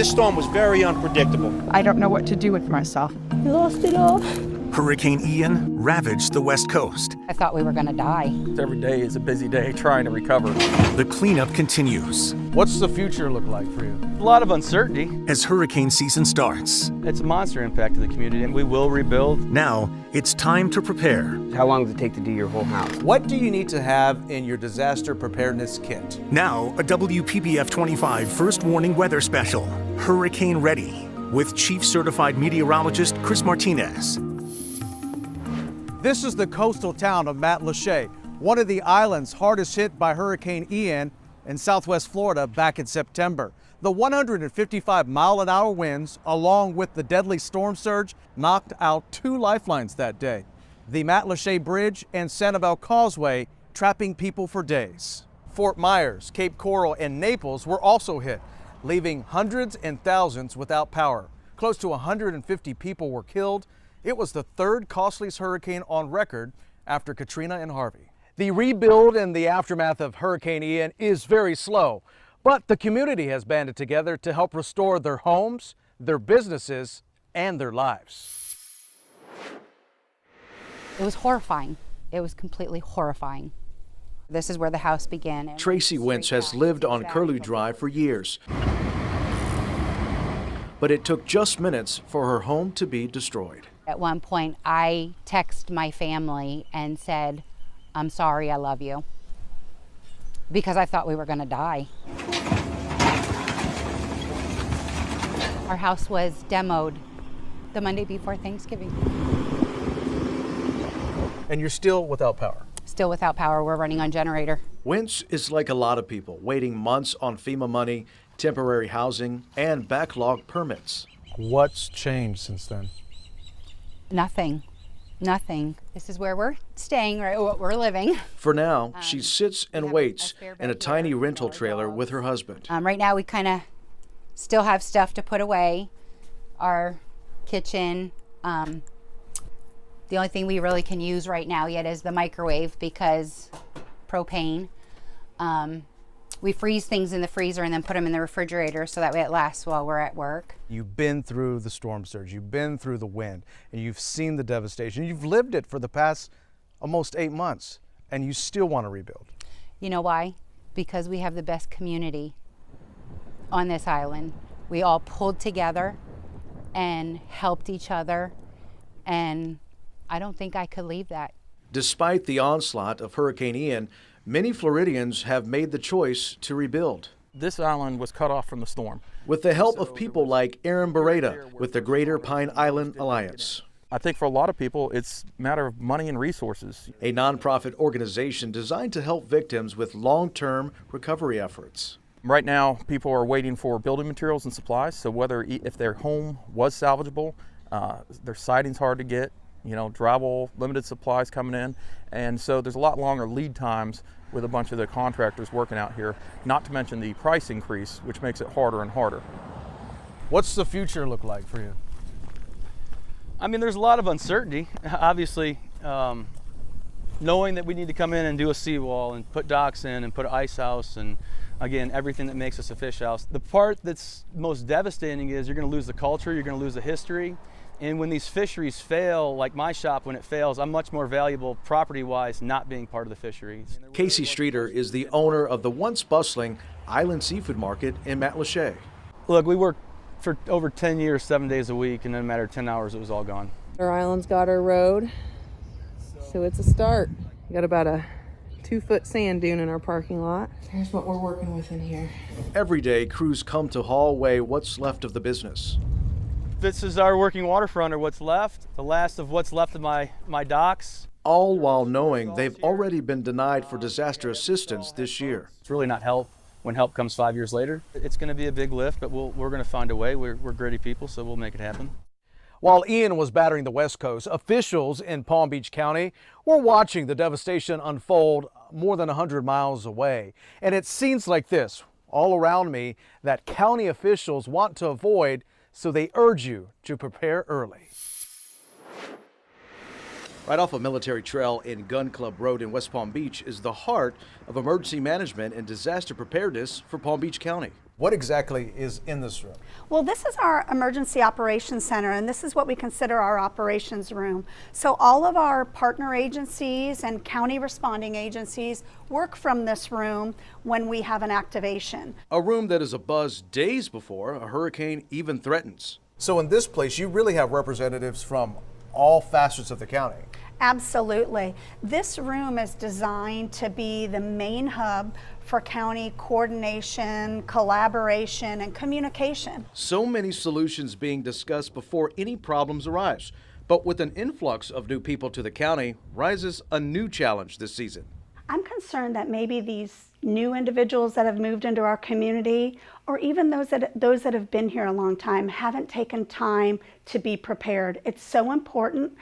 This storm was very unpredictable. I don't know what to do with myself. I lost it all. Hurricane Ian ravaged the West Coast. I thought we were going to die. Every day is a busy day trying to recover. The cleanup continues What's the future look like for you? A lot of uncertainty. as hurricane season starts. It's a monster impact to the community, and we will rebuild. Now, it's time to prepare. How long does it take to do your whole house? What do you need to have in your disaster preparedness kit? Now, a WPBF 25 first warning weather special, Hurricane Ready, with Chief Certified Meteorologist Chris Martinez. This is the coastal town of Matlacha, one of the islands hardest hit by Hurricane Ian in southwest Florida back in September. The 155-mile-an-hour winds, along with the deadly storm surge, knocked out 2 lifelines that day. The Matlacha Bridge and Sanibel Causeway trapping people for days. Fort Myers, Cape Coral, and Naples were also hit, leaving hundreds and thousands without power. Close to 150 people were killed. It was the 3rd costliest hurricane on record after Katrina and Harvey. The rebuild in the aftermath of Hurricane Ian is very slow, but the community has banded together to help restore their homes, their businesses, and their lives. It was horrifying. It was completely horrifying. This is where the house began. Tracy Wentz has lived on Curlew Drive for years. But it took just minutes for her home to be destroyed. At one point, I texted my family and said, "I'm sorry, I love you," because I thought we were going to die. Our house was demoed the Monday before Thanksgiving. And you're still without power. Still without power. We're running on generator. Wentz is like a lot of people, waiting months on FEMA money, temporary housing, and backlog permits. What's changed since then? Nothing. Nothing. This is where we're staying, right? What we're living. For now, she sits we and have waits a spare in a bed tiny here, rental our trailer dogs. with her husband. Right now, we kind of still have stuff to put away. Our kitchen. The only thing we really can use right now yet is the microwave because propane. We freeze things in the freezer and then put them in the refrigerator so that way it lasts while we're at work. You've been through the storm surge, you've been through the wind, and you've seen the devastation. You've lived it for the past almost 8 months, and you still want to rebuild. You know why? Because we have the best community on this island. We all pulled together and helped each other, and I don't think I could leave that. Despite the onslaught of Hurricane Ian, many Floridians have made the choice to rebuild. This island was cut off from the storm. With the help of people like Aaron Beretta with the Greater Pine Island Alliance, I think for a lot of people, it's a matter of money and resources. a nonprofit organization designed to help victims with long-term recovery efforts. Right now, people are waiting for building materials and supplies, so if their home was salvageable, their siding's hard to get, drywall, limited supplies coming in, and so there's a lot longer lead times with a bunch of the contractors working out here, not to mention the price increase, which makes it harder and harder. What's the future look like for you? I mean, there's a lot of uncertainty. Obviously, knowing that we need to come in and do a seawall and put docks in and put an ice house and, again, everything that makes us a fish house. The part that's most devastating is you're going to lose the culture, you're going to lose the history. And when these fisheries fail, like my shop, when it fails, I'm much more valuable property-wise not being part of the fisheries. Casey Streeter is the owner of the once bustling Island Seafood Market in Matlacha. Look, we worked for over 10 years, 7 days a week, and in a matter of 10 hours, it was all gone. Our island's got our road, so it's a start. We got about a 2-foot sand dune in our parking lot. Here's what we're working with in here. Every day, crews come to haul away what's left of the business. This is our working waterfront, or what's left, the last of what's left of my docks. All while knowing they've already been denied for disaster assistance this year. It's really not help when help comes 5 years later. It's going to be a big lift, but we're going to find a way. We're gritty people, so we'll make it happen. While Ian was battering the West Coast, officials in Palm Beach County were watching the devastation unfold more than 100 miles away. And it's scenes like this all around me that county officials want to avoid, so they urge you to prepare early. Right off of Military Trail in Gun Club Road in West Palm Beach is the heart of emergency management and disaster preparedness for Palm Beach County. What exactly is in this room? Well, this is our emergency operations center, and this is what we consider our operations room. So all of our partner agencies and county responding agencies work from this room when we have an activation. A room that is abuzz days before a hurricane even threatens. So in this place, you really have representatives from all facets of the county. Absolutely. This room is designed to be the main hub for county coordination, collaboration, and communication. So many solutions being discussed before any problems arise. But with an influx of new people to the county, rises a new challenge this season. I'm concerned that maybe these new individuals that have moved into our community, or even those that have been here a long time, haven't taken time to be prepared. It's so important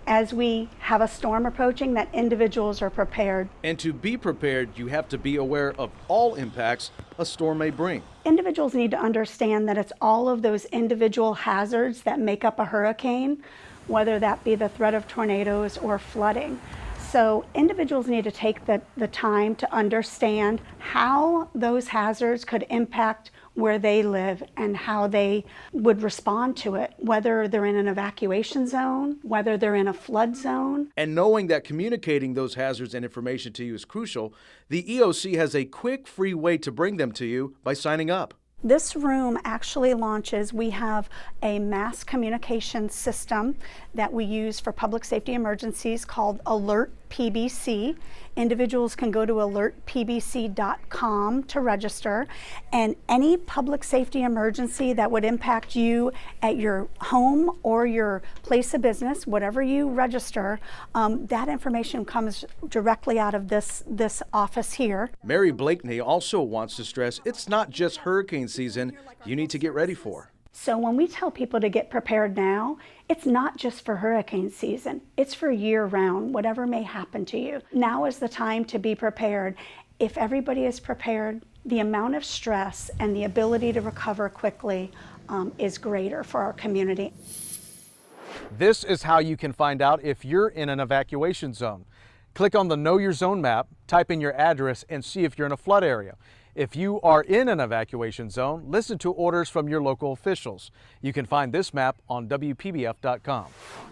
as we have a storm approaching that individuals are prepared. And to be prepared, you have to be aware of all impacts a storm may bring. Individuals need to understand that it's all of those individual hazards that make up a hurricane, whether that be the threat of tornadoes or flooding. So individuals need to take the time to understand how those hazards could impact where they live and how they would respond to it, whether they're in an evacuation zone, whether they're in a flood zone. And knowing that communicating those hazards and information to you is crucial, the EOC has a quick, free way to bring them to you by signing up. This room actually launches, we have a mass communication system that we use for public safety emergencies called Alert PBC. Individuals can go to alertpbc.com to register, and any public safety emergency that would impact you at your home or your place of business, whatever you register, that information comes directly out of this office here. Mary Blakeney also wants to stress it's not just hurricane season you need to get ready for. So when we tell people to get prepared now, it's not just for hurricane season, it's for year round, whatever may happen to you. Now is the time to be prepared. If everybody is prepared, the amount of stress and the ability to recover quickly is greater for our community. This is how you can find out if you're in an evacuation zone. Click on the Know Your Zone map, type in your address, and see if you're in a flood area. If you are in an evacuation zone, listen to orders from your local officials. You can find this map on WPBF.com.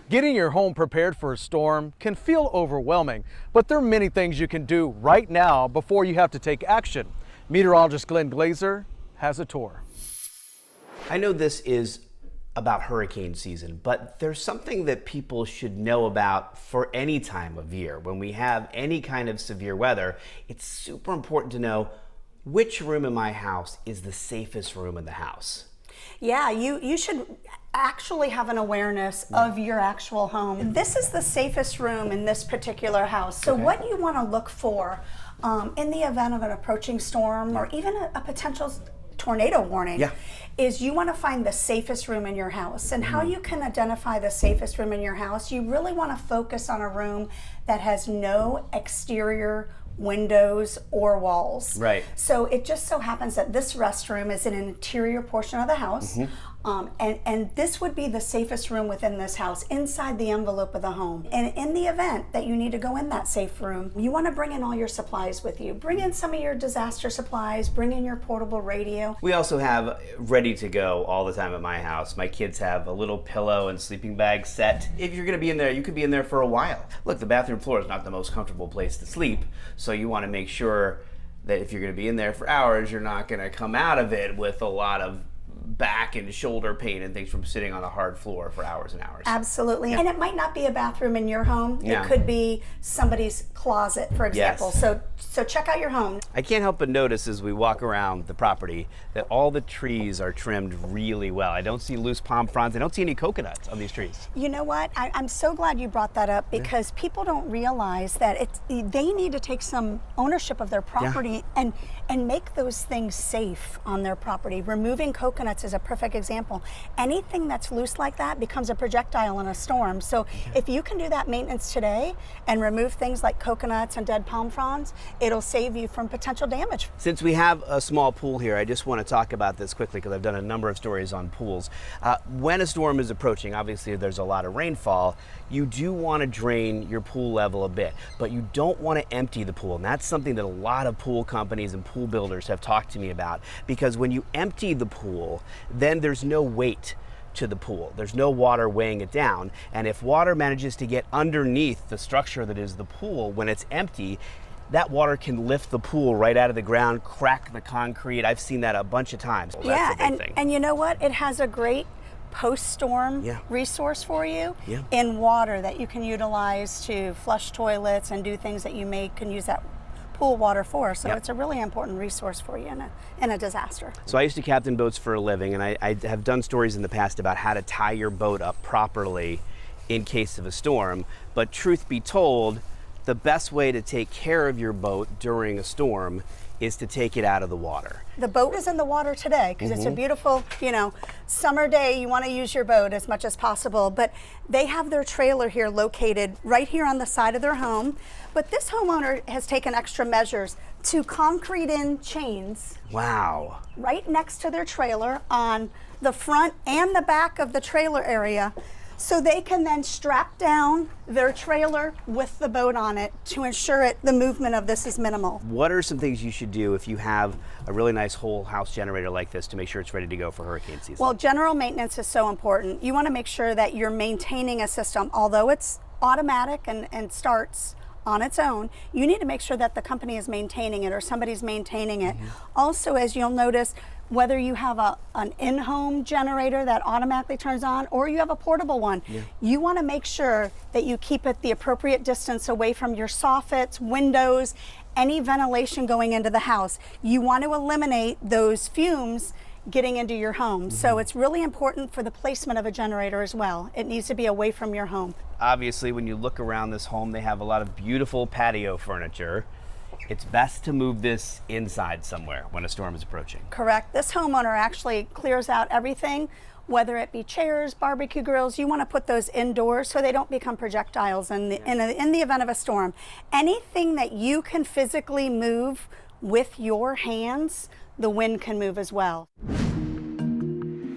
Getting your home prepared for a storm can feel overwhelming, but there are many things you can do right now before you have to take action. Meteorologist Glenn Glazer has a tour. I know this is about hurricane season, but there's something that people should know about for any time of year. When we have any kind of severe weather, it's super important to know which room in my house is the safest room in the house. Yeah, you should actually have an awareness of your actual home. This is the safest room in this particular house. So what you want to look for in the event of an approaching storm or even a potential tornado warning is you want to find the safest room in your house. And how you can identify the safest room in your house, you really want to focus on a room that has no exterior windows or walls. Right. So it just so happens that this restroom is in an interior portion of the house. And this would be the safest room within this house, inside the envelope of the home. And in the event that you need to go in that safe room, you want to bring in all your supplies with you. Bring in some of your disaster supplies, bring in your portable radio. We also have ready to go all the time at my house. My kids have a little pillow and sleeping bag set. If you're going to be in there, you could be in there for a while. Look, the bathroom floor is not the most comfortable place to sleep, so you want to make sure that if you're going to be in there for hours, you're not going to come out of it with a lot of back and shoulder pain and things from sitting on a hard floor for hours and hours. Absolutely. And it might not be a bathroom in your home. It could be somebody's closet, for example. So check out your home. I can't help but notice as we walk around the property that all the trees are trimmed really well. I don't see loose palm fronds. I don't see any coconuts on these trees. You know what? I'm so glad you brought that up because people don't realize that they need to take some ownership of their property and make those things safe on their property. Removing coconuts is a perfect example. Anything that's loose like that becomes a projectile in a storm. So if you can do that maintenance today and remove things like coconuts and dead palm fronds, it'll save you from potential damage. Since we have a small pool here, I just want to talk about this quickly because I've done a number of stories on pools. When a storm is approaching, obviously there's a lot of rainfall, you do want to drain your pool level a bit, but you don't want to empty the pool. And that's something that a lot of pool companies and pool builders have talked to me about, because when you empty the pool, then there's no weight to the pool. There's no water weighing it down. And if water manages to get underneath the structure that is the pool when it's empty, that water can lift the pool right out of the ground, crack the concrete. I've seen that a bunch of times. Well, Yeah, that's a big thing. and you know what? It has a great post-storm Yeah. resource for you Yeah. in water that you can utilize to flush toilets and do things that you can use that pool water for. So Yep. it's a really important resource for you in a disaster. So I used to captain boats for a living, and I have done stories in the past about how to tie your boat up properly in case of a storm. But truth be told, the best way to take care of your boat during a storm is to take it out of the water. The boat is in the water today because it's a beautiful, summer day. You want to use your boat as much as possible, but they have their trailer here located right here on the side of their home. But this homeowner has taken extra measures to concrete in chains Wow. right next to their trailer on the front and the back of the trailer area, so they can then strap down their trailer with the boat on it to ensure the movement of this is minimal. What are some things you should do if you have a really nice whole house generator like this to make sure it's ready to go for hurricane season? Well, general maintenance is so important. You want to make sure that you're maintaining a system, although it's automatic and starts on its own. You need to make sure that the company is maintaining it or somebody's maintaining it. Also, as you'll notice, whether you have an in-home generator that automatically turns on or you have a portable one, you want to make sure that you keep it the appropriate distance away from your soffits, windows, any ventilation going into the house. You want to eliminate those fumes getting into your home. So it's really important for the placement of a generator as well. It needs to be away from your home. Obviously, when you look around this home, they have a lot of beautiful patio furniture. It's best to move this inside somewhere when a storm is approaching. Correct. This homeowner actually clears out everything, whether it be chairs, barbecue grills. You want to put those indoors so they don't become projectiles in the event of a storm. Anything that you can physically move with your hands, the wind can move as well.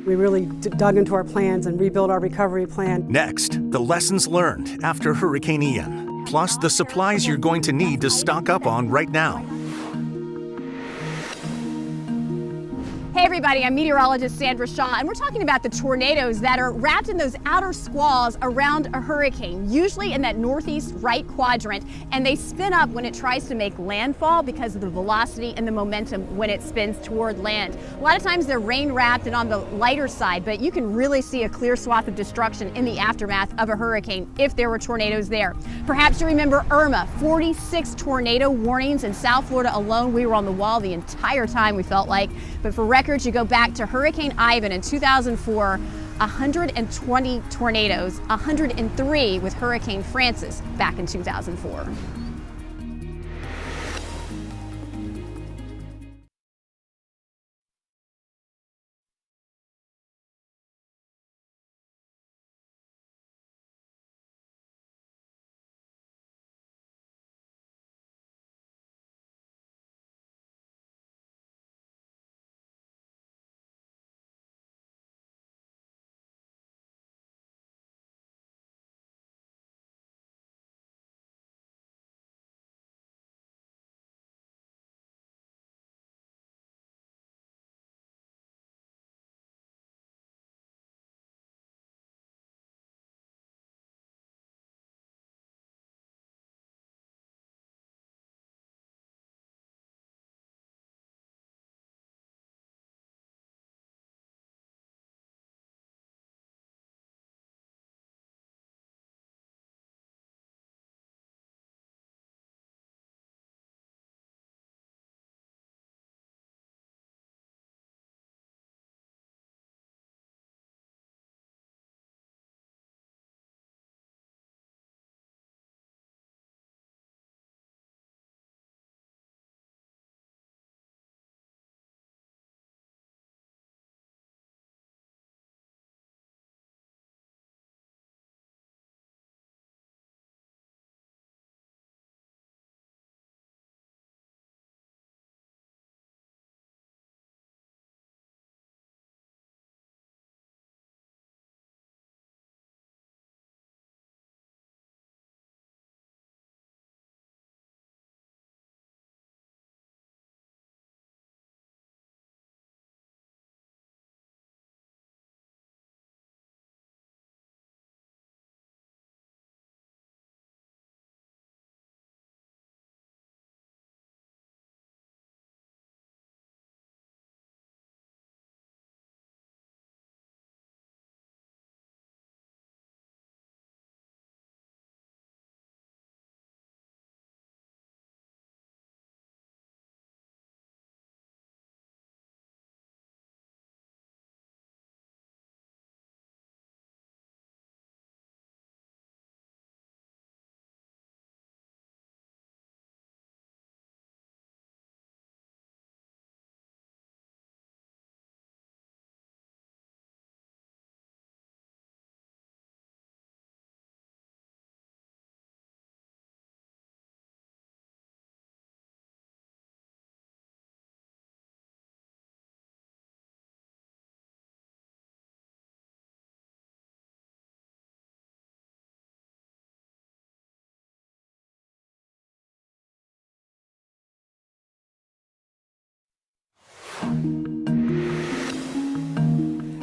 We really dug into our plans and rebuilt our recovery plan. Next, the lessons learned after Hurricane Ian, plus the supplies you're going to need to stock up on right now. Hey everybody, I'm meteorologist Sandra Shaw, and we're talking about the tornadoes that are wrapped in those outer squalls around a hurricane, usually in that northeast right quadrant, and they spin up when it tries to make landfall because of the velocity and the momentum when it spins toward land. A lot of times they're rain wrapped and on the lighter side, but you can really see a clear swath of destruction in the aftermath of a hurricane if there were tornadoes there. Perhaps you remember Irma, 46 tornado warnings in South Florida alone. We were on the wall the entire time, we felt like, but for records, you go back to Hurricane Ivan in 2004, 120 tornadoes, 103 with Hurricane Francis back in 2004.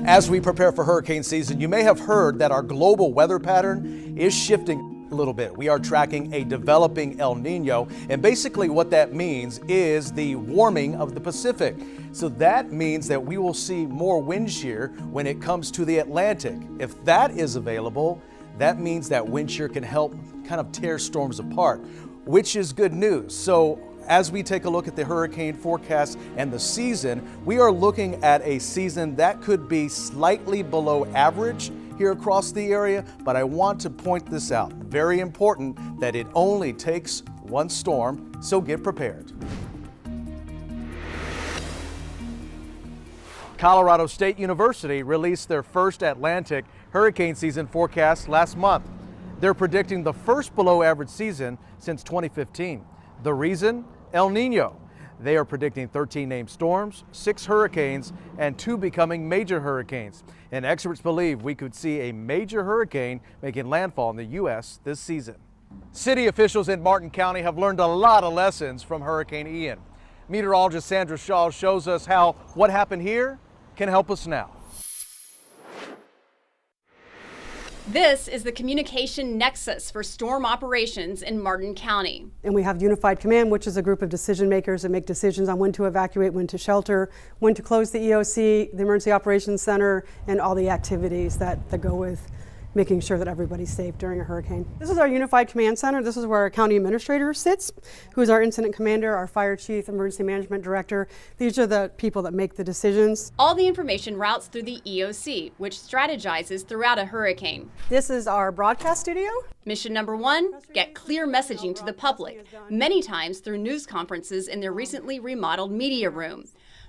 As we prepare for hurricane season, you may have heard that our global weather pattern is shifting a little bit. We are tracking a developing El Nino, and basically what that means is the warming of the Pacific. So that means that we will see more wind shear when it comes to the Atlantic. If that is available, that means that wind shear can help kind of tear storms apart, which is good news. So as we take a look at the hurricane forecast and the season, we are looking at a season that could be slightly below average here across the area, but I want to point this out. Very important that it only takes one storm, so get prepared. Colorado State University released their first Atlantic hurricane season forecast last month. They're predicting the first below average season since 2015. The reason? El Nino. They are predicting 13 named storms, 6 hurricanes, and 2 becoming major hurricanes. And experts believe we could see a major hurricane making landfall in the U.S. this season. City officials in Martin County have learned a lot of lessons from Hurricane Ian. Meteorologist Sandra Shaw shows us how what happened here can help us now. This is the communication nexus for storm operations in Martin County. And we have Unified Command, which is a group of decision makers that make decisions on when to evacuate, when to shelter, when to close the EOC, the Emergency Operations Center, and all the activities that go with making sure that everybody's safe during a hurricane. This is our Unified Command Center. This is where our county administrator sits, who is our incident commander, our fire chief, emergency management director. These are the people that make the decisions. All the information routes through the EOC, which strategizes throughout a hurricane. This is our broadcast studio. Mission number 1, get clear messaging to the public, many times through news conferences in their recently remodeled media room.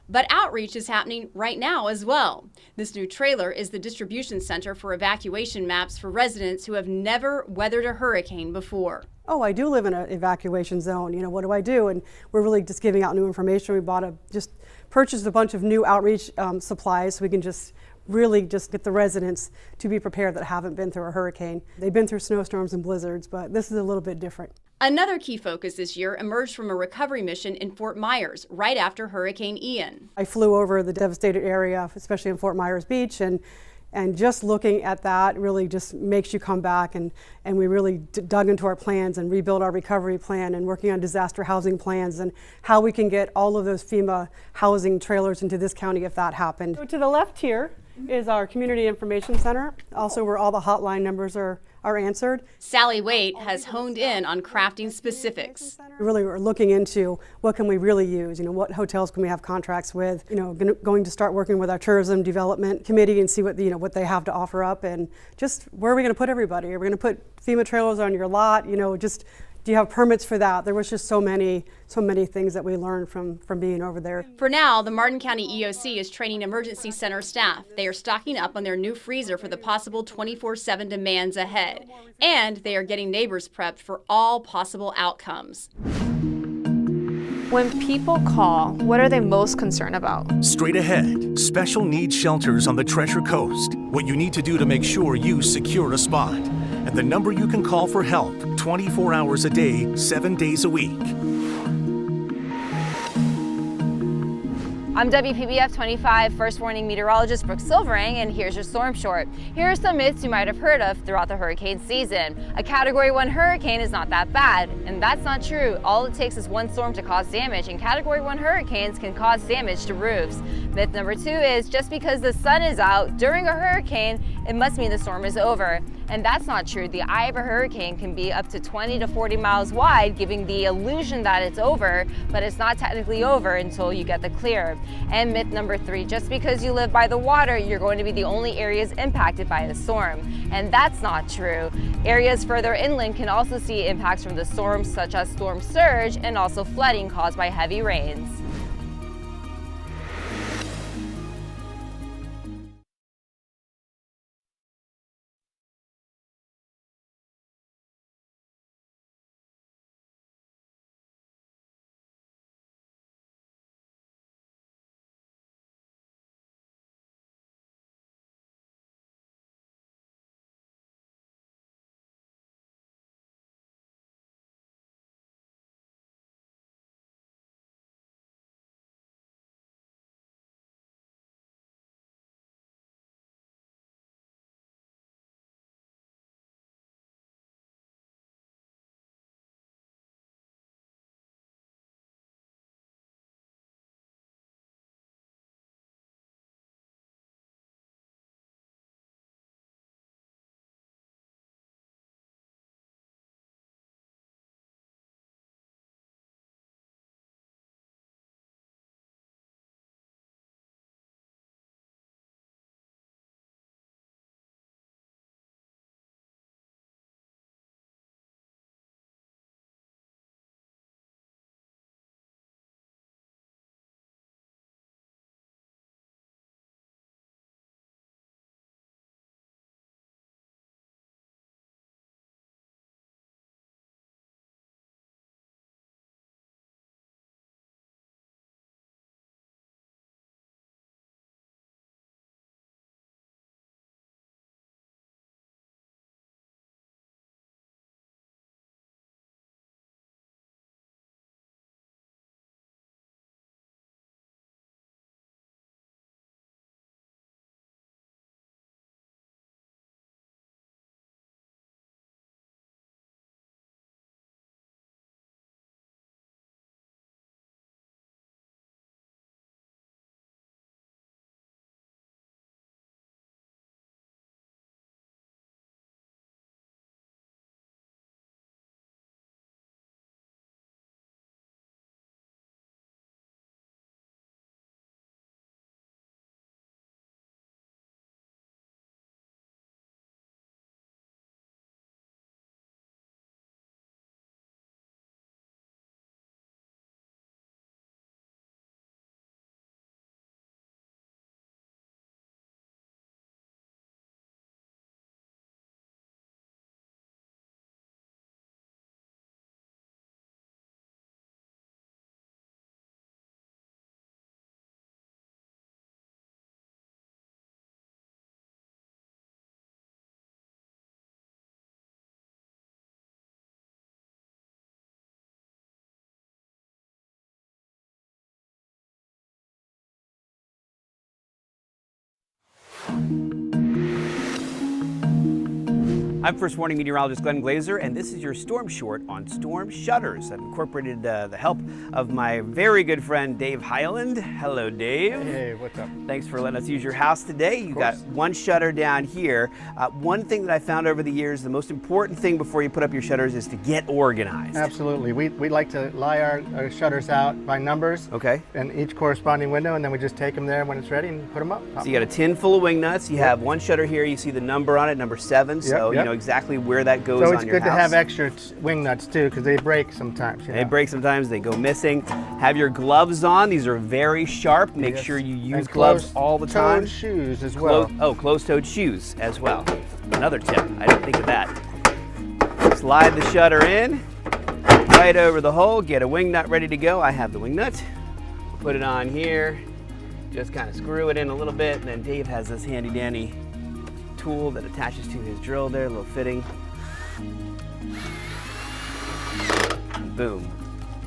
But outreach is happening right now as well. This new trailer is the distribution center for evacuation maps for residents who have never weathered a hurricane before. Oh, I do live in an evacuation zone. You know, what do I do? And we're really just giving out new information. We just purchased a bunch of new outreach supplies so we can really get the residents to be prepared that haven't been through a hurricane. They've been through snowstorms and blizzards, but this is a little bit different. Another key focus this year emerged from a recovery mission in Fort Myers right after Hurricane Ian. I flew over the devastated area, especially in Fort Myers Beach, and just looking at that really just makes you come back, and we really dug into our plans and rebuilt our recovery plan and working on disaster housing plans and how we can get all of those FEMA housing trailers into this county if that happened. So to the left here is our Community Information Center, also where all the hotline numbers are answered. Sally Waite has honed in on crafting specifics. We really are looking into what can we really use, what hotels can we have contracts with, going to start working with our tourism development committee and see what what they have to offer up, and just where are we going to put everybody? Are we going to put FEMA trailers on your lot? Do you have permits for that? There was just so many things that we learned from being over there. For now, the Martin County EOC is training emergency center staff. They are stocking up on their new freezer for the possible 24/7 demands ahead. And they are getting neighbors prepped for all possible outcomes. When people call, what are they most concerned about? Straight ahead, special needs shelters on the Treasure Coast. What you need to do to make sure you secure a spot. And the number you can call for help 24 hours a day, 7 days a week. I'm WPBF 25 First Warning Meteorologist Brooke Silvering, and here's your storm short. Here are some myths you might have heard of throughout the hurricane season. A Category 1 hurricane is not that bad, and that's not true. All it takes is one storm to cause damage, and Category 1 hurricanes can cause damage to roofs. Myth number 2 is just because the sun is out during a hurricane, it must mean the storm is over. And that's not true. The eye of a hurricane can be up to 20 to 40 miles wide, giving the illusion that it's over, but it's not technically over until you get the clear. And myth number 3, just because you live by the water, you're going to be the only areas impacted by the storm. And that's not true. Areas further inland can also see impacts from the storm, such as storm surge and also flooding caused by heavy rains. I'm First Warning meteorologist Glenn Glazer, and this is your storm short on storm shutters. I've incorporated the help of my very good friend Dave Hyland. Hello, Dave. Hey, what's up? Thanks for letting us use your house today. You got one shutter down here. One thing that I found over the years, the most important thing before you put up your shutters is to get organized. Absolutely. We like to lie our shutters out by numbers. Okay. And each corresponding window, and then we just take them there when it's ready and put them up. So you got a tin full of wing nuts. You have one shutter here. You see the number on it, number 7. So you know exactly where that goes on your house. So it's good to have extra wing nuts too, because they break sometimes. They break sometimes, they go missing. Have your gloves on. These are very sharp. Make sure you use gloves all the time. Closed-toed shoes as well. Closed-toed shoes as well. Another tip, I didn't think of that. Slide the shutter in, right over the hole, get a wing nut ready to go. I have the wing nut. Put it on here, just kind of screw it in a little bit, and then Dave has this handy dandy tool that attaches to his drill there, a little fitting. Boom,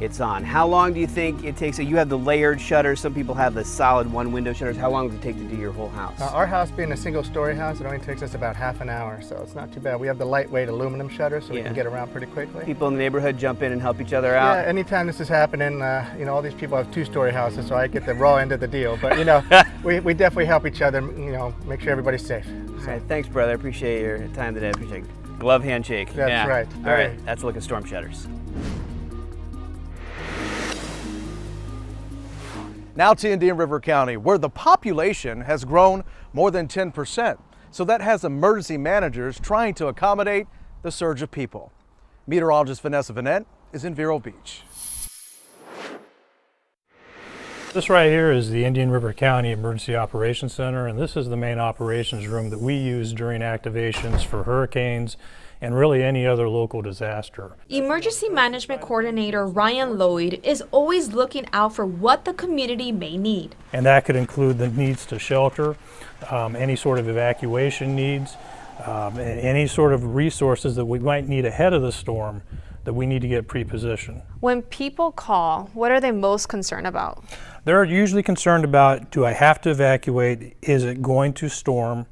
it's on. How long do you think it takes? So you have the layered shutters, some people have the solid one window shutters. How long does it take to do your whole house? Our house being a single story house, it only takes us about half an hour, so it's not too bad. We have the lightweight aluminum shutter, so we can get around pretty quickly. People in the neighborhood jump in and help each other out? Yeah, anytime this is happening, you know, all these people have 2-story houses, so I get the raw end of the deal. But you know, we definitely help each other, you know, make sure everybody's safe. All right, thanks, brother. I appreciate your time today. I appreciate it. Glove handshake. That's right. All right, that's a look at storm shutters. Now to Indian River County, where the population has grown more than 10%. So that has emergency managers trying to accommodate the surge of people. Meteorologist Vanessa Vanette is in Vero Beach. This right here is the Indian River County Emergency Operations Center, and this is the main operations room that we use during activations for hurricanes and really any other local disaster. Emergency Management Coordinator Ryan Lloyd is always looking out for what the community may need. And that could include the needs to shelter, any sort of evacuation needs, any sort of resources that we might need ahead of the storm that we need to get pre-positioned. When people call, what are they most concerned about? They're usually concerned about, do I have to evacuate? Is it going to storm?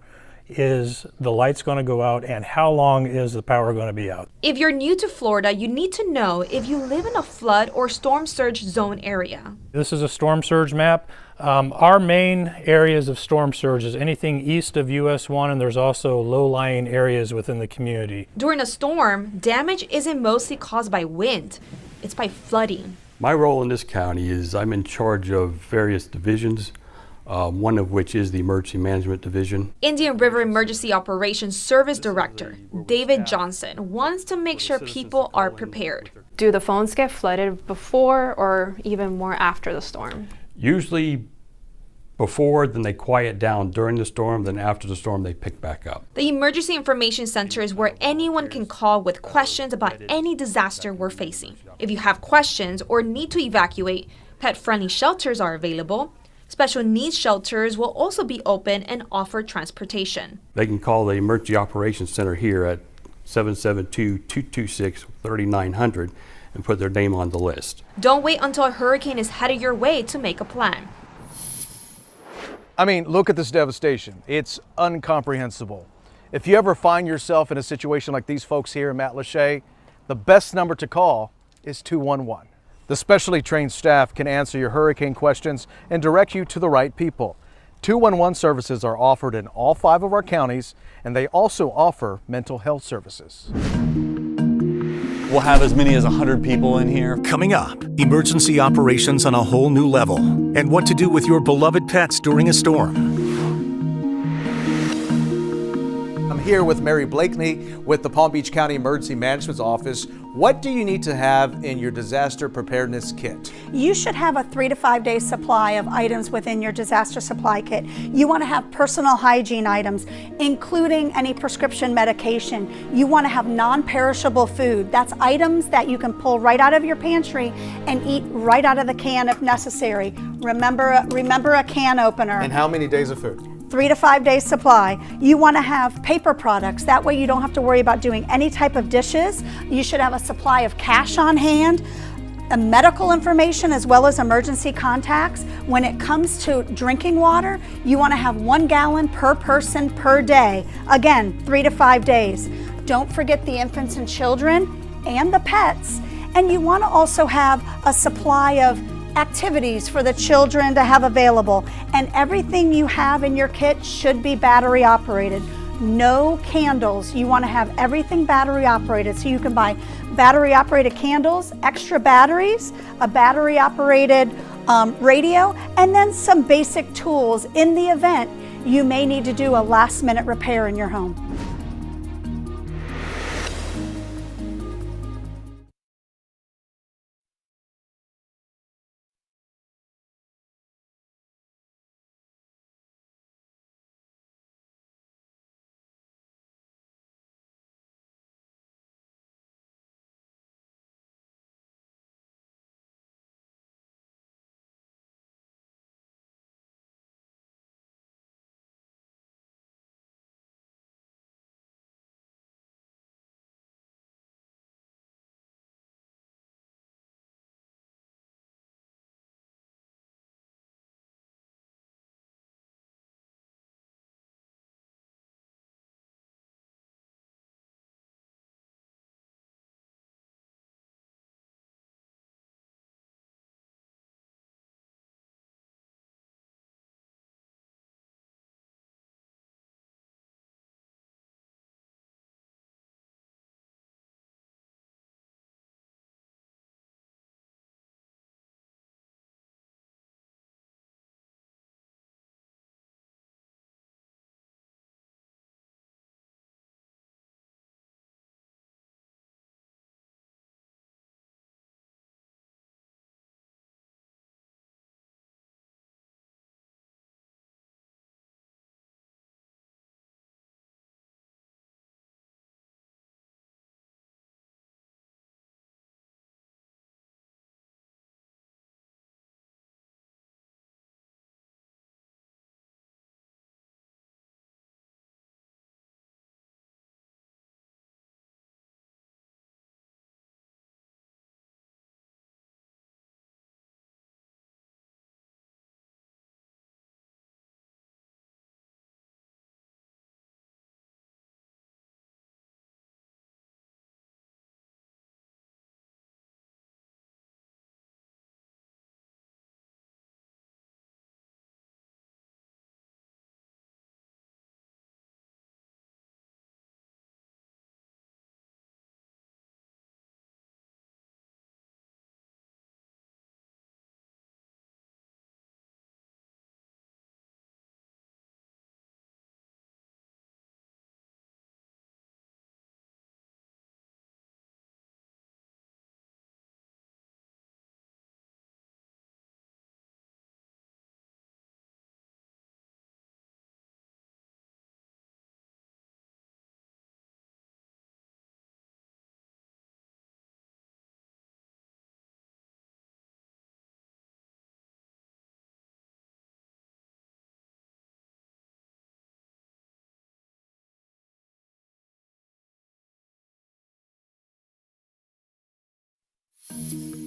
Is the lights going to go out? And how long is the power going to be out? If you're new to Florida, you need to know if you live in a flood or storm surge zone area. This is a storm surge map. Our main areas of storm surge is anything east of US 1, and there's also low-lying areas within the community. During a storm, damage isn't mostly caused by wind, it's by flooding. My role in this county is I'm in charge of various divisions, one of which is the Emergency Management Division. Indian River Emergency Operations Service Director David Johnson wants to make sure people are prepared. Do the phones get flooded before or even more after the storm? Usually before, then they quiet down during the storm, then after the storm they pick back up. The Emergency Information Center is where anyone can call with questions about any disaster we're facing. If you have questions or need to evacuate, pet-friendly shelters are available. Special needs shelters will also be open and offer transportation. They can call the Emergency Operations Center here at 772-226-3900 and put their name on the list. Don't wait until a hurricane is headed your way to make a plan. I mean, look at this devastation. It's incomprehensible. If you ever find yourself in a situation like these folks here in Matlacha, the best number to call is 211. The specially trained staff can answer your hurricane questions and direct you to the right people. 211 services are offered in all 5 of our counties, and they also offer mental health services. We'll have as many as 100 people in here. Coming up, emergency operations on a whole new level, and what to do with your beloved pets during a storm. I'm here with Mary Blakeney with the Palm Beach County Emergency Management's Office. What do you need to have in your disaster preparedness kit? You should have a 3 to 5 day supply of items within your disaster supply kit. You want to have personal hygiene items, including any prescription medication. You want to have non-perishable food. That's items that you can pull right out of your pantry and eat right out of the can if necessary. Remember a can opener. And how many days of food? 3 to 5 days supply. You want to have paper products. That way you don't have to worry about doing any type of dishes. You should have a supply of cash on hand. medical information as well as emergency contacts. When it comes to drinking water, you want to have 1 gallon per person per day. Again, 3 to 5 days. Don't forget the infants and children and the pets. And you want to also have a supply of activities for the children to have available. And everything you have in your kit should be battery operated. No candles. You want to have everything battery operated. So you can buy battery operated candles, extra batteries, a battery operated radio, and then some basic tools in the event you may need to do a last minute repair in your home.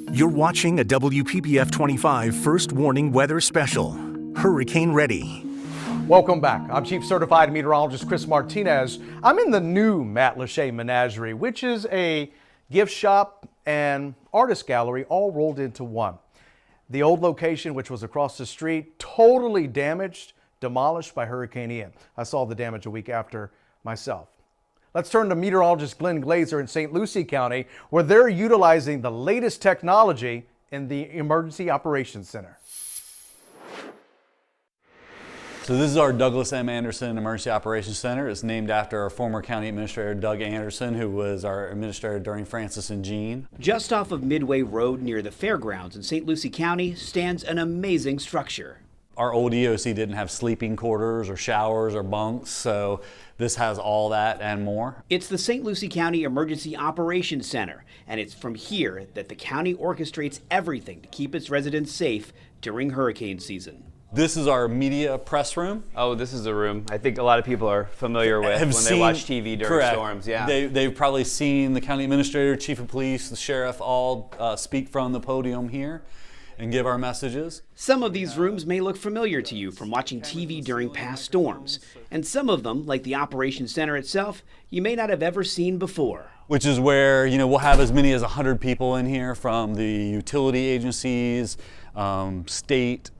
You're watching a WPBF 25 First Warning Weather Special, Hurricane Ready. Welcome back. I'm Chief Certified Meteorologist Chris Martinez. I'm in the new Matt Lachey Menagerie, which is a gift shop and artist gallery all rolled into one. The old location, which was across the street, totally damaged, demolished by Hurricane Ian. I saw the damage a week after myself. Let's turn to meteorologist Glenn Glazer in St. Lucie County, where they're utilizing the latest technology in the Emergency Operations Center. So this is our Douglas M. Anderson Emergency Operations Center. It's named after our former county administrator, Doug Anderson, who was our administrator during Francis and Jean. Just off of Midway Road near the fairgrounds in St. Lucie County stands an amazing structure. Our old EOC didn't have sleeping quarters or showers or bunks, so this has all that and more. It's the St. Lucie County Emergency Operations Center, and it's from here that the county orchestrates everything to keep its residents safe during hurricane season. This is our media press room. Oh, this is a room I think a lot of people are familiar with when they watch TV during storms. Yeah, They've probably seen the county administrator, chief of police, the sheriff all speak from the podium here and give our messages. Some of these rooms may look familiar to you from watching TV during past storms, and some of them, like the Operations Center itself, you may not have ever seen before. Which is where, you know, we'll have as many as 100 people in here from the utility agencies, state,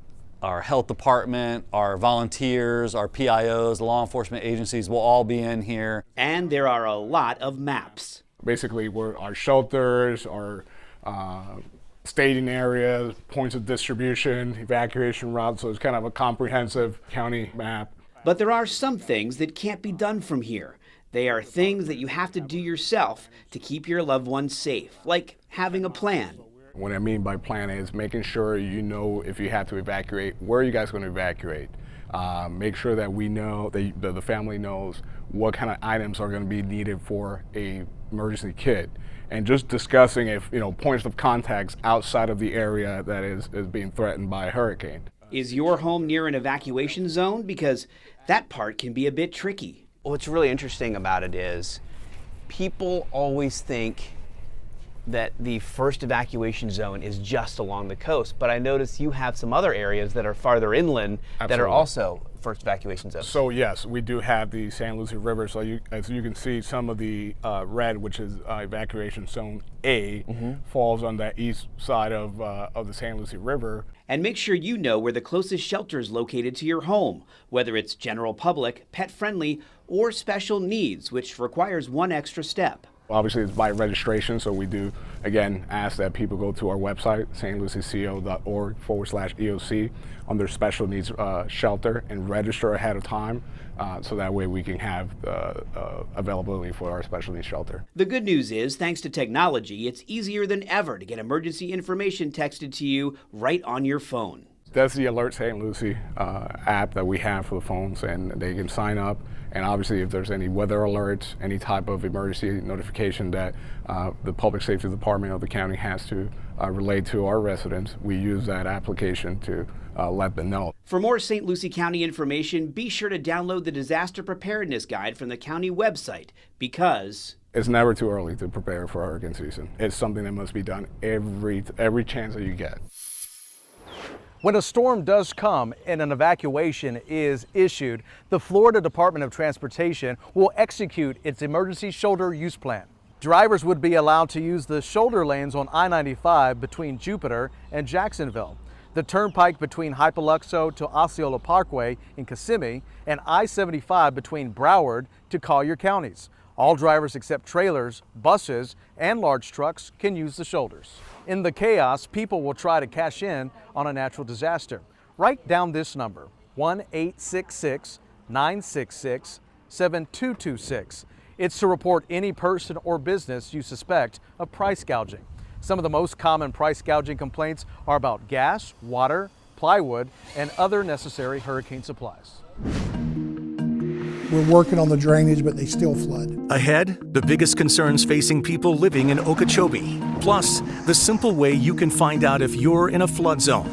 our health department, our volunteers, our PIOs, law enforcement agencies will all be in here. And there are a lot of maps. Basically, where our shelters, our staging areas, points of distribution, evacuation routes, so it's kind of a comprehensive county map. But there are some things that can't be done from here. They are things that you have to do yourself to keep your loved ones safe, like having a plan. What I mean by plan is making sure you know if you have to evacuate, where are you guys going to evacuate? Make sure that we know, that the family knows what kind of items are going to be needed for a emergency kit. And just discussing if, you know, points of contacts outside of the area that is being threatened by a hurricane. Is your home near an evacuation zone? Because that part can be a bit tricky. What's really interesting about it is people always think that the first evacuation zone is just along the coast, but I notice you have some other areas that are farther inland that are also first evacuation zones. So yes, we do have the San Lucie River. So as you can see, some of the red, which is evacuation zone A, falls on the east side of the San Lucie River. And make sure you know where the closest shelter is located to your home, whether it's general public, pet friendly, or special needs, which requires one extra step. Obviously, it's by registration, so we do, again, ask that people go to our website, stlucieco.org/EOC, under special needs shelter, and register ahead of time, so that way we can have availability for our special needs shelter. The good news is, thanks to technology, it's easier than ever to get emergency information texted to you right on your phone. That's the Alert St. Lucie app that we have for the phones, and they can sign up. And obviously, if there's any weather alerts, any type of emergency notification that the Public Safety Department of the county has to relay to our residents, we use that application to let them know. For more St. Lucie County information, be sure to download the Disaster Preparedness Guide from the county website, because it's never too early to prepare for hurricane season. It's something that must be done every chance that you get. When a storm does come and an evacuation is issued, the Florida Department of Transportation will execute its emergency shoulder use plan. Drivers would be allowed to use the shoulder lanes on I-95 between Jupiter and Jacksonville, the turnpike between Hypoluxo to Osceola Parkway in Kissimmee, and I-75 between Broward to Collier counties. All drivers except trailers, buses, and large trucks can use the shoulders. In the chaos, people will try to cash in on a natural disaster. Write down this number, 1-866-966-7226. It's to report any person or business you suspect of price gouging. Some of the most common price gouging complaints are about gas, water, plywood, and other necessary hurricane supplies. We're working on the drainage, but they still flood. Ahead, the biggest concerns facing people living in Okeechobee. Plus, the simple way you can find out if you're in a flood zone.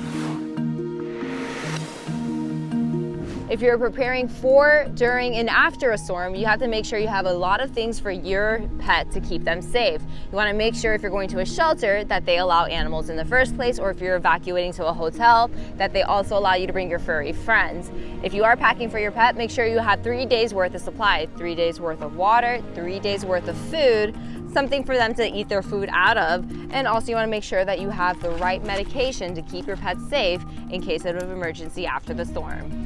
If you're preparing for, during, and after a storm, you have to make sure you have a lot of things for your pet to keep them safe. You want to make sure if you're going to a shelter that they allow animals in the first place, or if you're evacuating to a hotel, that they also allow you to bring your furry friends. If you are packing for your pet, make sure you have 3 days worth of supply, 3 days worth of water, 3 days worth of food, something for them to eat their food out of, and also you want to make sure that you have the right medication to keep your pet safe in case of an emergency after the storm.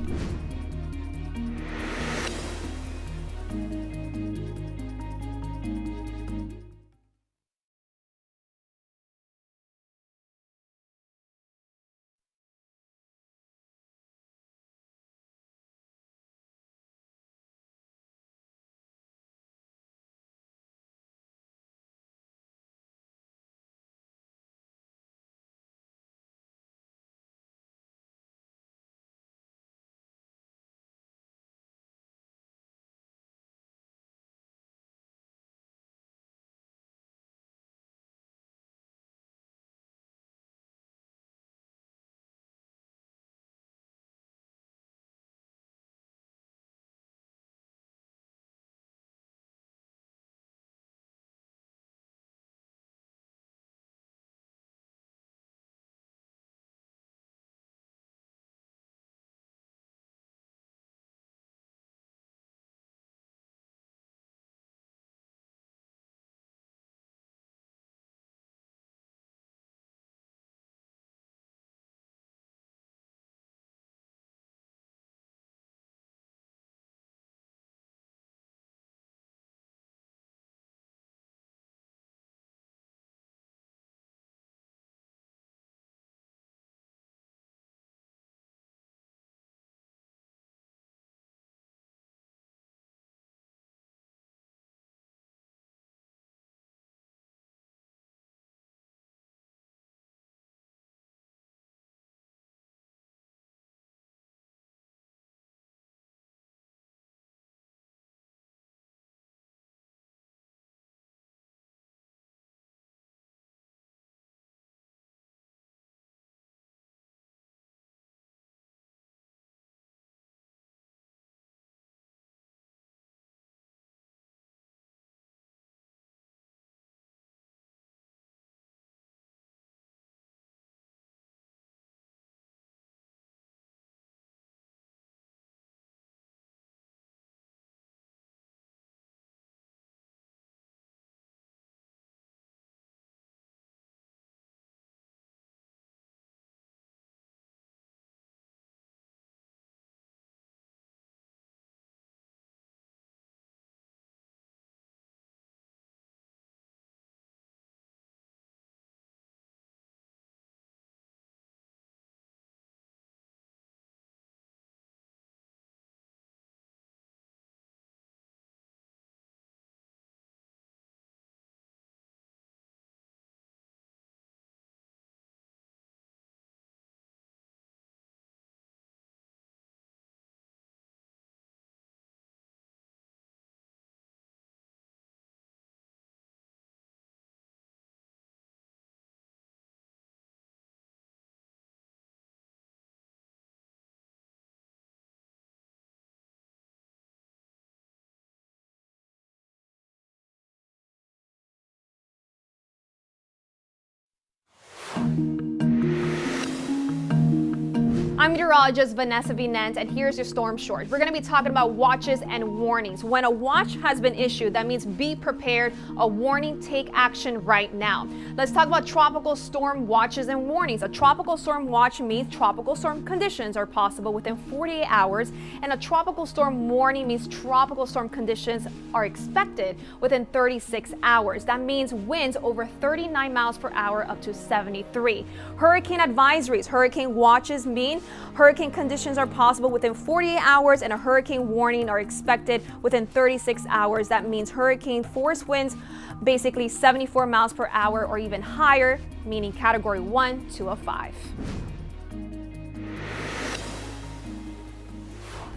I'm meteorologist Vanessa Vinent, and here's your storm short. We're going to be talking about watches and warnings. When a watch has been issued, that means be prepared. A warning, take action right now. Let's talk about tropical storm watches and warnings. A tropical storm watch means tropical storm conditions are possible within 48 hours, and a tropical storm warning means tropical storm conditions are expected within 36 hours. That means winds over 39 miles per hour up to 73. Hurricane advisories, hurricane watches mean hurricane conditions are possible within 48 hours, and a hurricane warning are expected within 36 hours. That means hurricane force winds basically 74 miles per hour or even higher, meaning category 1 to a 5.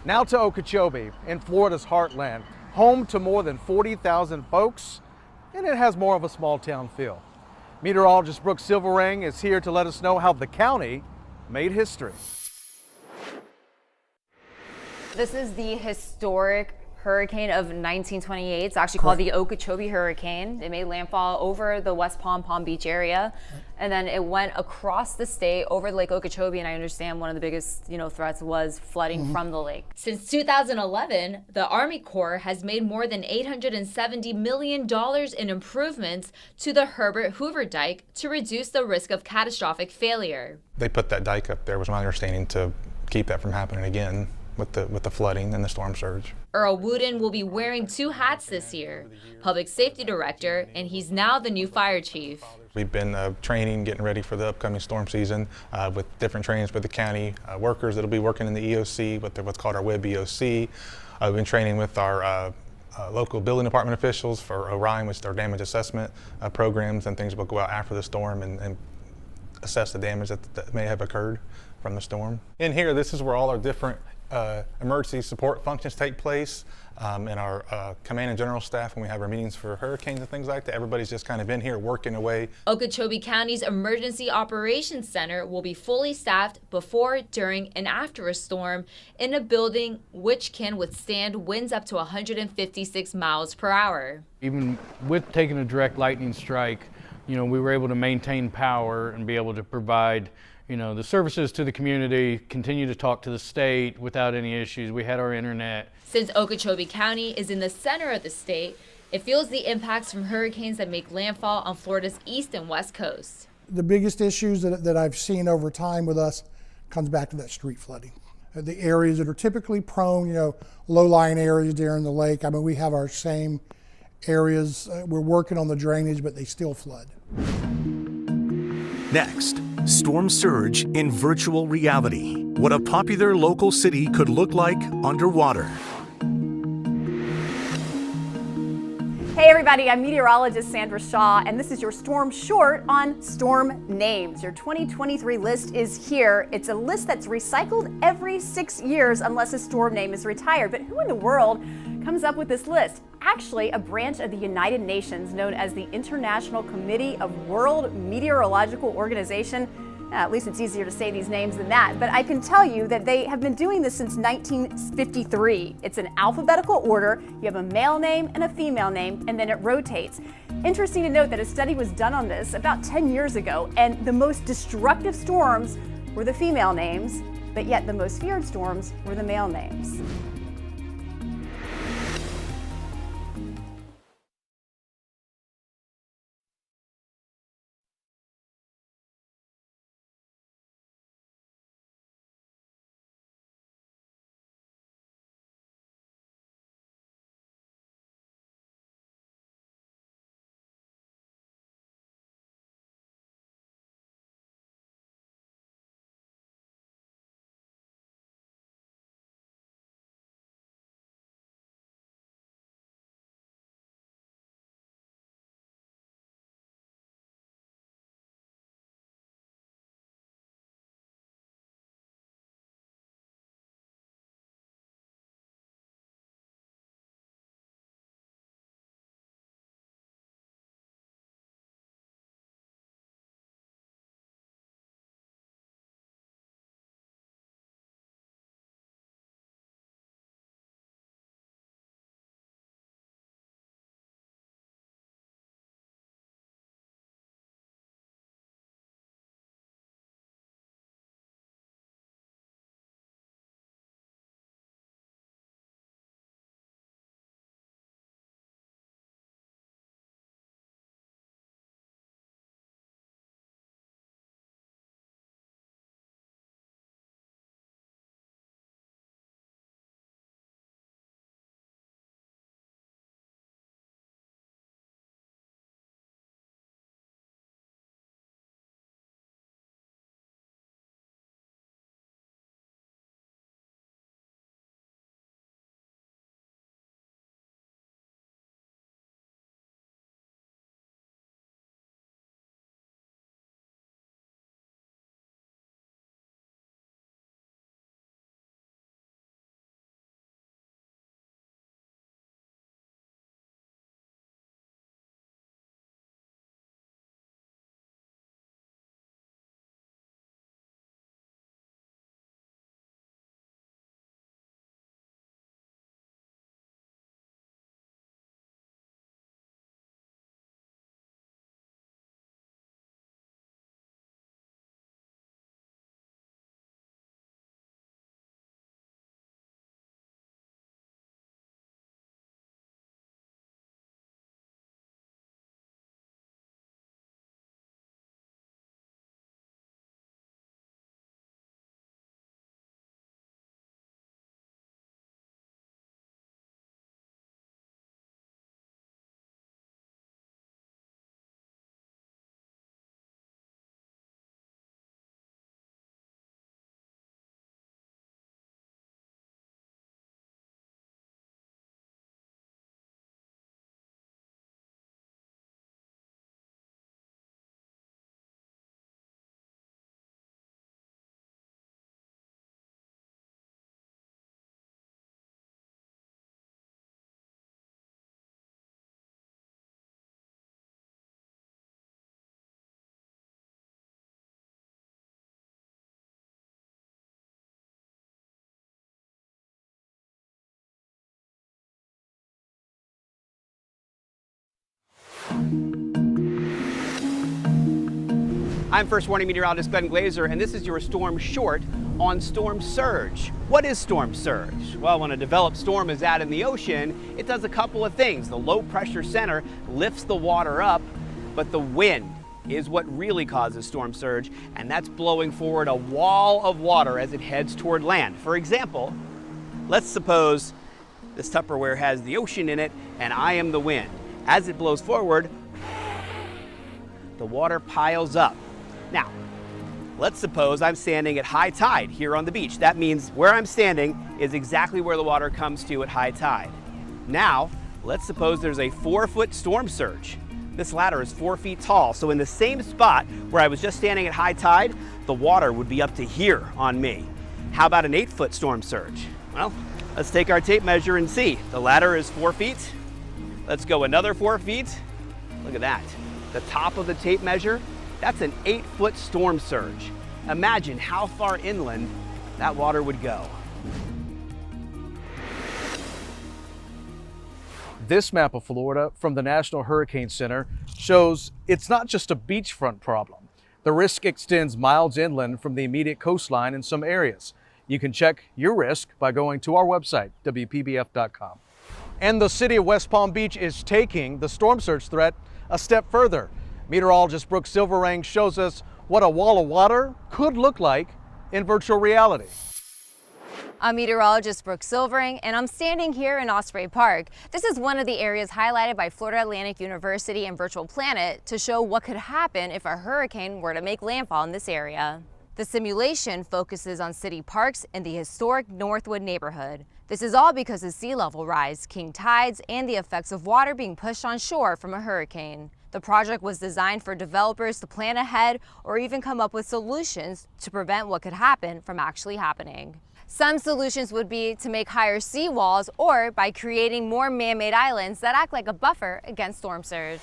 Now to Okeechobee, in Florida's heartland, home to more than 40,000 folks, and it has more of a small town feel. Meteorologist Brooke Silverang is here to let us know how the county made history. This is the historic hurricane of 1928. It's actually called the Okeechobee Hurricane. It made landfall over the West Palm, Palm Beach area, and then it went across the state over Lake Okeechobee, and I understand one of the biggest, threats was flooding from the lake. Since 2011, the Army Corps has made more than $870 million in improvements to the Herbert Hoover Dike to reduce the risk of catastrophic failure. They put that dike up there, was my understanding, to keep that from happening again with the flooding and the storm surge. Earl Wooden will be wearing 2 hats this year, Public Safety Director, and he's now the new Fire Chief. We've been training, getting ready for the upcoming storm season with different trainings with the county workers that'll be working in the EOC, with what's called our WEB EOC. We've been training with our local building department officials for ORION, which is our damage assessment programs and things. Will go out after the storm and assess the damage that may have occurred from the storm. In here, this is where all our different emergency support functions take place, and our command and general staff, when we have our meetings for hurricanes and things like that, everybody's just kind of in here working away. Okeechobee County's Emergency Operations Center will be fully staffed before, during, and after a storm in a building which can withstand winds up to 156 miles per hour. Even with taking a direct lightning strike, we were able to maintain power and be able to provide the services to the community, continue to talk to the state without any issues. We had our internet. Since Okeechobee County is in the center of the state, it feels the impacts from hurricanes that make landfall on Florida's east and west coast. The biggest issues that I've seen over time with us comes back to that street flooding. The areas that are typically prone, low-lying areas there in the lake. I mean, we have our same areas. We're working on the drainage, but they still flood. Next, storm surge in virtual reality. What a popular local city could look like underwater. Hey everybody, I'm meteorologist Sandra Shaw, and this is your storm short on storm names. Your 2023 list is here. It's a list that's recycled every 6 years unless a storm name is retired. But who in the world comes up with this list? Actually, a branch of the United Nations known as the International Committee of World Meteorological Organization. At least it's easier to say these names than that, but I can tell you that they have been doing this since 1953. It's an alphabetical order. You have a male name and a female name, and then it rotates. Interesting to note that a study was done on this about 10 years ago, and the most destructive storms were the female names, but yet the most feared storms were the male names. I'm First Warning Meteorologist Glenn Glazer, and this is your storm short on storm surge. What is storm surge? Well, when a developed storm is out in the ocean, it does a couple of things. The low pressure center lifts the water up, but the wind is what really causes storm surge, and that's blowing forward a wall of water as it heads toward land. For example, let's suppose this Tupperware has the ocean in it, and I am the wind. As it blows forward, the water piles up. Now, let's suppose I'm standing at high tide here on the beach. That means where I'm standing is exactly where the water comes to at high tide. Now, let's suppose there's a 4-foot storm surge. This ladder is 4 feet tall, so in the same spot where I was just standing at high tide, the water would be up to here on me. How about an 8-foot storm surge? Well, let's take our tape measure and see. The ladder is 4 feet. Let's go another 4 feet. Look at that. The top of the tape measure, that's an 8-foot storm surge. Imagine how far inland that water would go. This map of Florida from the National Hurricane Center shows it's not just a beachfront problem. The risk extends miles inland from the immediate coastline in some areas. You can check your risk by going to our website, WPBF.com. And the city of West Palm Beach is taking the storm surge threat a step further. Meteorologist Brooke Silverang shows us what a wall of water could look like in virtual reality. I'm meteorologist Brooke Silverang, and I'm standing here in Osprey Park. This is one of the areas highlighted by Florida Atlantic University and Virtual Planet to show what could happen if a hurricane were to make landfall in this area. The simulation focuses on city parks in the historic Northwood neighborhood. This is all because of sea level rise, king tides, and the effects of water being pushed on shore from a hurricane. The project was designed for developers to plan ahead or even come up with solutions to prevent what could happen from actually happening. Some solutions would be to make higher seawalls or by creating more man-made islands that act like a buffer against storm surge.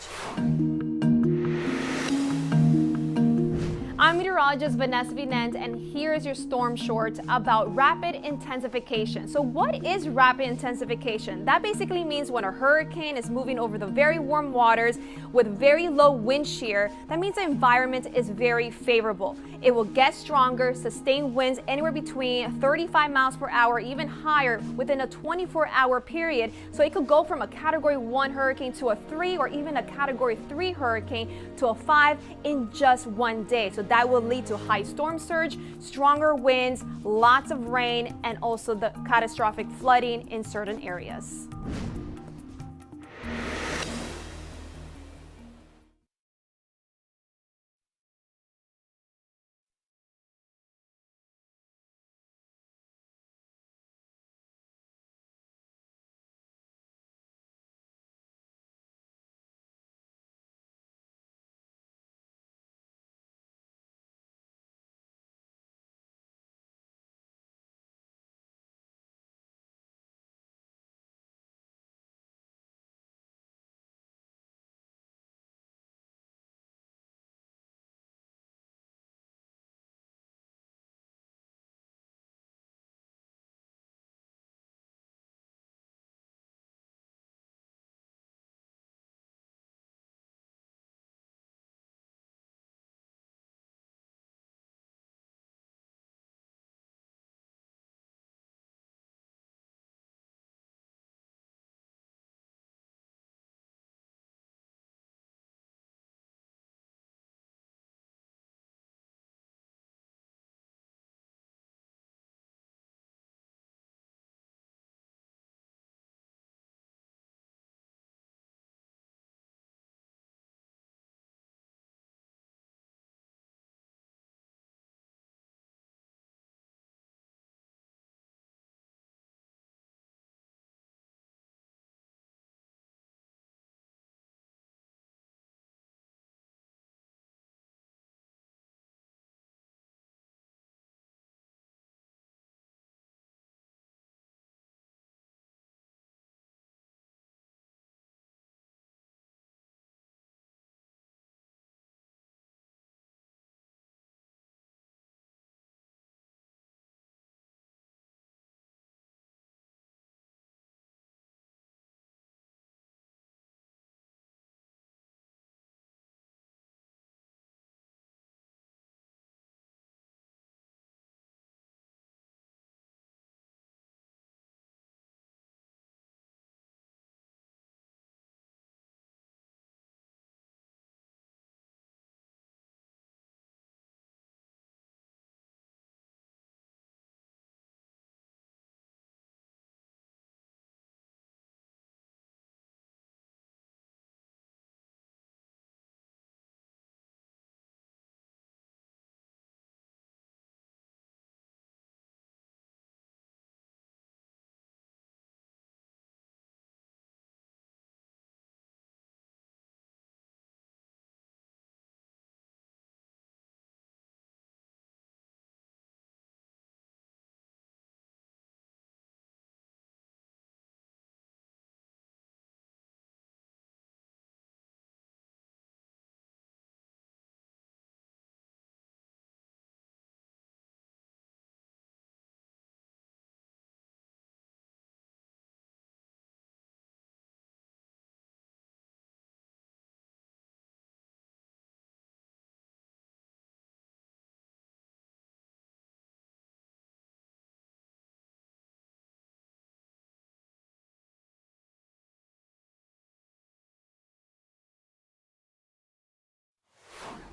I'm meteorologist Vanessa Vinent, and here's your storm short about rapid intensification. So what is rapid intensification? That basically means when a hurricane is moving over the very warm waters with very low wind shear, that means the environment is very favorable. It will get stronger, sustain winds anywhere between 35 miles per hour, even higher within a 24-hour period. So it could go from a Category 1 hurricane to a 3 or even a Category 3 hurricane to a 5 in just one day. So that will lead to high storm surge, stronger winds, lots of rain, and also the catastrophic flooding in certain areas.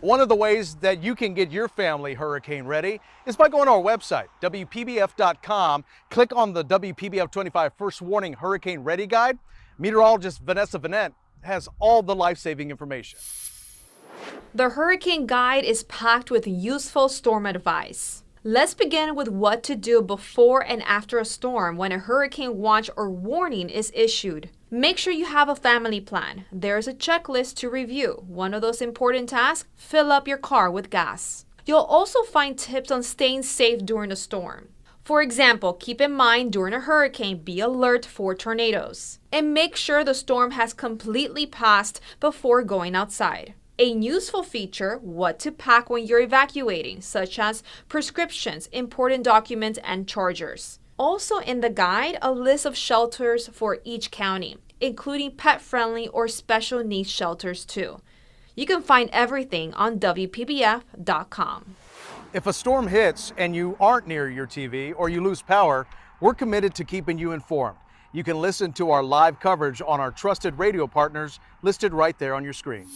One of the ways that you can get your family hurricane ready is by going to our website, WPBF.com. Click on the WPBF 25 First Warning Hurricane Ready Guide. Meteorologist Vanessa Vanette has all the life-saving information. The Hurricane Guide is packed with useful storm advice. Let's begin with what to do before and after a storm when a hurricane watch or warning is issued. Make sure you have a family plan. There's a checklist to review. One of those important tasks, fill up your car with gas. You'll also find tips on staying safe during a storm. For example, keep in mind during a hurricane, be alert for tornadoes. And make sure the storm has completely passed before going outside. A useful feature, what to pack when you're evacuating, such as prescriptions, important documents, and chargers. Also in the guide, a list of shelters for each county, including pet-friendly or special needs shelters too. You can find everything on WPBF.com. If a storm hits and you aren't near your TV or you lose power, we're committed to keeping you informed. You can listen to our live coverage on our trusted radio partners listed right there on your screen.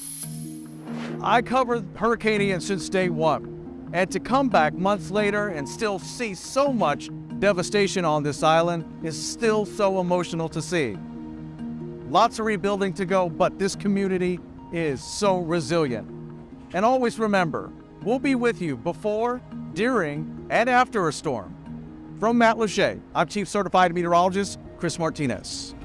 I covered Hurricane Ian since day one, and to come back months later and still see so much devastation on this island is still so emotional to see. Lots of rebuilding to go, but this community is so resilient. And always remember, we'll be with you before, during, and after a storm. From Matlacha, I'm Chief Certified Meteorologist Chris Martinez.